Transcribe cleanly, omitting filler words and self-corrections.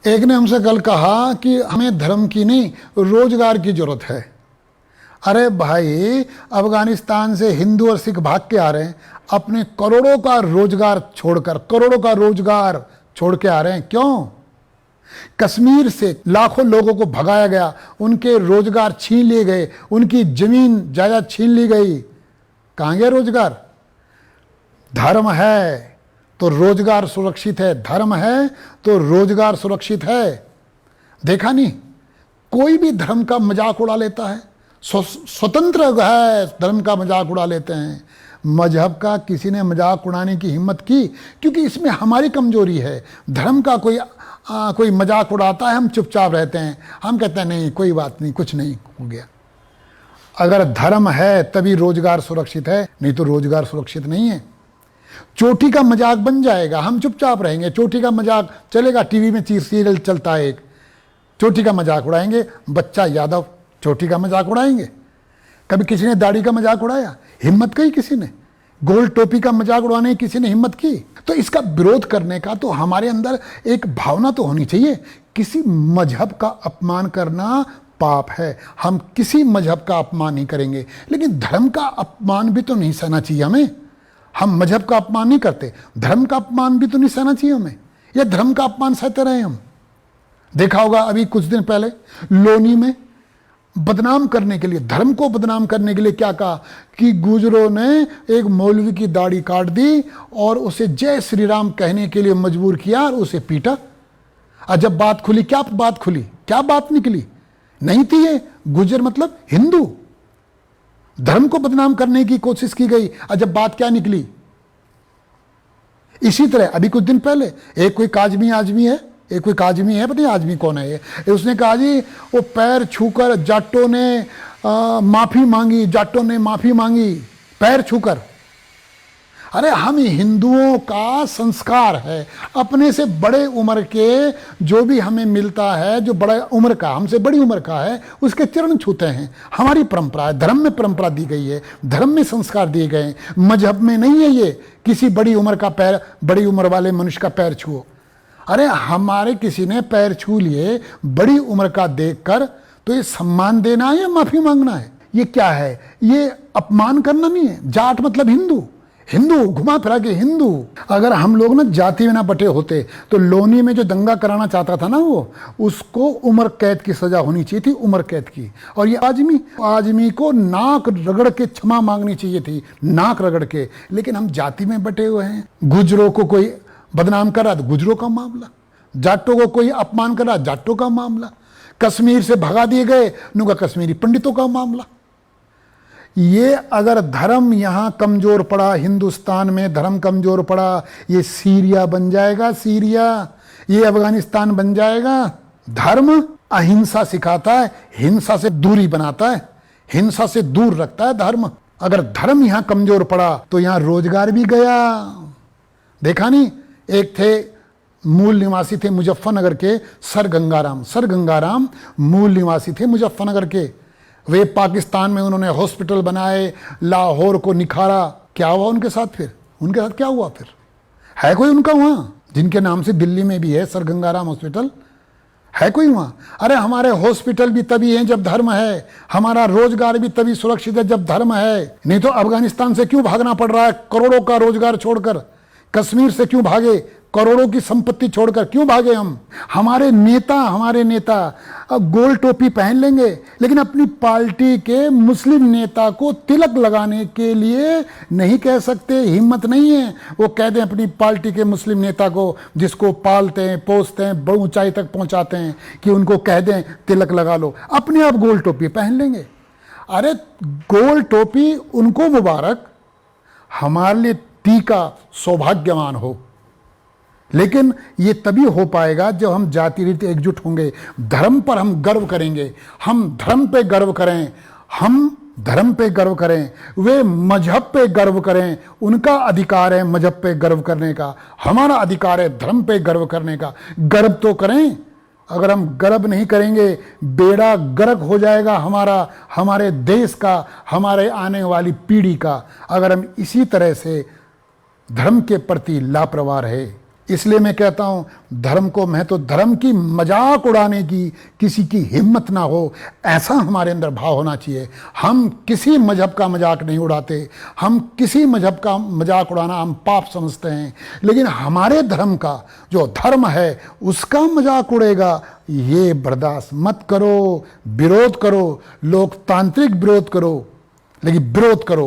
एक ने हमसे कल कहा कि हमें धर्म की नहीं रोजगार की जरूरत है। अरे भाई, अफगानिस्तान से हिंदू और सिख भाग के आ रहे हैं, अपने करोड़ों का रोजगार छोड़ के आ रहे हैं। क्यों? कश्मीर से लाखों लोगों को भगाया गया, उनके रोजगार छीन लिए गए, उनकी जमीन जायदाद छीन ली गई। कहां गया रोजगार? धर्म है तो रोजगार सुरक्षित है, धर्म है तो रोजगार सुरक्षित है। देखा नहीं, कोई भी धर्म का मजाक उड़ा लेता है, स्वतंत्र है धर्म का मजाक उड़ा लेते हैं। मजहब का किसी ने मजाक उड़ाने की हिम्मत की? क्योंकि इसमें हमारी कमजोरी है। धर्म का कोई मजाक उड़ाता है, हम चुपचाप रहते हैं, हम कहते हैं नहीं कोई बात नहीं, कुछ नहीं हो गया। अगर धर्म है तभी रोजगार सुरक्षित है, नहीं तो रोजगार सुरक्षित नहीं है। चोटी का मजाक बन जाएगा, हम चुपचाप रहेंगे। चोटी का मजाक चलेगा, टीवी में सीरियल चलता है एक, चोटी का मजाक उड़ाएंगे। बच्चा यादव चोटी का मजाक उड़ाएंगे। कभी किसी ने दाढ़ी का मजाक उड़ाया? हिम्मत की किसी ने? गोल टोपी का मजाक उड़ाने की किसी ने हिम्मत की? तो इसका विरोध करने का तो हमारे अंदर एक भावना तो होनी चाहिए। किसी मजहब का अपमान करना पाप है, हम किसी मजहब का अपमान नहीं करेंगे, लेकिन धर्म का अपमान भी तो नहीं सहना चाहिए हमें। हम मजहब का अपमान नहीं करते, धर्म का अपमान भी तो नहीं सहना चाहिए हमें, या धर्म का अपमान सहते रहे हम। देखा होगा अभी कुछ दिन पहले लोनी में बदनाम करने के लिए, धर्म को बदनाम करने के लिए क्या कहा कि गुजरों ने एक मौलवी की दाढ़ी काट दी और उसे जय श्री राम कहने के लिए मजबूर किया और उसे पीटा। और जब बात खुली, क्या बात खुली, क्या बात निकली? नहीं थी ये गुजर मतलब हिंदू, धर्म को बदनाम करने की कोशिश की गई। और जब बात क्या निकली? इसी तरह अभी कुछ दिन पहले एक कोई काजमी आजमी है, एक कोई काजमी है, पता नहीं आजमी कौन है ये, उसने कहा जी वो पैर छूकर जाटों ने माफी मांगी, जाटों ने माफी मांगी पैर छूकर। अरे हम हिंदुओं का संस्कार है, अपने से बड़े उम्र के जो भी हमें मिलता है, जो बड़ा उम्र का, हमसे बड़ी उम्र का है, उसके चरण छूते हैं। हमारी परंपरा है, धर्म में परंपरा दी गई है, धर्म में संस्कार दिए गए हैं। मजहब में नहीं है ये किसी बड़ी उम्र का पैर, बड़ी उम्र वाले मनुष्य का पैर छुओ। अरे हमारे किसी ने पैर छू लिए बड़ी उम्र का देखकर, तो ये सम्मान देना है या माफी मांगना है? ये क्या है? ये अपमान करना नहीं है। जाट मतलब हिंदू, हिंदू घुमा फिरा के हिंदू। अगर हम लोग ना जाति में ना बटे होते तो लोनी में जो दंगा कराना चाहता था ना, वो उसको उम्र कैद की सजा होनी चाहिए थी, उम्र कैद की। और ये आजमी को नाक रगड़ के क्षमा मांगनी चाहिए थी, नाक रगड़ के। लेकिन हम जाति में बटे हुए हैं। गुजरों को कोई बदनाम कर रहा तो गुजरों का मामला, जाटों को कोई अपमान कर रहा जाटों का मामला, कश्मीर से भगा दिए गए नुका कश्मीरी पंडितों का मामला। ये अगर धर्म यहां कमजोर पड़ा, हिंदुस्तान में धर्म कमजोर पड़ा, ये सीरिया बन जाएगा, सीरिया, ये अफगानिस्तान बन जाएगा। धर्म अहिंसा सिखाता है, हिंसा से दूरी बनाता है, हिंसा से दूर रखता है धर्म। अगर धर्म यहां कमजोर पड़ा तो यहां रोजगार भी गया। देखा नहीं, एक थे मूल निवासी थे मुजफ्फरनगर के, सर गंगाराम मूल निवासी थे मुजफ्फरनगर के। वे पाकिस्तान में उन्होंने हॉस्पिटल बनाए, लाहौर को निखारा। क्या हुआ उनके साथ? फिर उनके साथ क्या हुआ? फिर है कोई उनका वहां, जिनके नाम से दिल्ली में भी है सर गंगाराम हॉस्पिटल? है कोई वहां? अरे हमारे हॉस्पिटल भी तभी हैं जब धर्म है, हमारा रोजगार भी तभी सुरक्षित है जब धर्म है। नहीं तो अफगानिस्तान से क्यों भागना पड़ रहा है? करोड़ों का रोजगार छोड़कर। कश्मीर से क्यों भागे? करोड़ों की संपत्ति छोड़कर क्यों भागे हम? हमारे नेता गोल टोपी पहन लेंगे, लेकिन अपनी पार्टी के मुस्लिम नेता को तिलक लगाने के लिए नहीं कह सकते, हिम्मत नहीं है। वो कह दें अपनी पार्टी के मुस्लिम नेता को, जिसको पालते हैं, पोसते हैं, बड़ी ऊंचाई तक पहुंचाते हैं, कि उनको कह दें तिलक लगा लो, अपने आप गोल टोपी पहन लेंगे। अरे गोल टोपी उनको मुबारक, हमारे लिए टीका सौभाग्यवान हो। लेकिन ये तभी हो पाएगा जब हम जाति रीति एकजुट होंगे, धर्म पर हम गर्व करेंगे, हम धर्म पे गर्व करें, हम धर्म पे गर्व करें, वे मजहब पे गर्व करें। उनका अधिकार है मजहब पे गर्व करने का, हमारा अधिकार है धर्म पे गर्व करने का। गर्व तो करें। अगर हम गर्व नहीं करेंगे, बेड़ा गर्क हो जाएगा हमारा, हमारे देश का, हमारे आने वाली पीढ़ी का। अगर हम इसी तरह से धर्म के प्रति लापरवाह रहे इसलिए मैं कहता हूं धर्म को, मैं तो धर्म की मजाक उड़ाने की किसी की हिम्मत ना हो, ऐसा हमारे अंदर भाव होना चाहिए। हम किसी मजहब का मजाक नहीं उड़ाते, हम किसी मजहब का मजाक उड़ाना हम पाप समझते हैं, लेकिन हमारे धर्म का जो धर्म है उसका मजाक उड़ेगा, ये बर्दाश्त मत करो। विरोध करो, लोकतांत्रिक विरोध करो, लेकिन विरोध करो,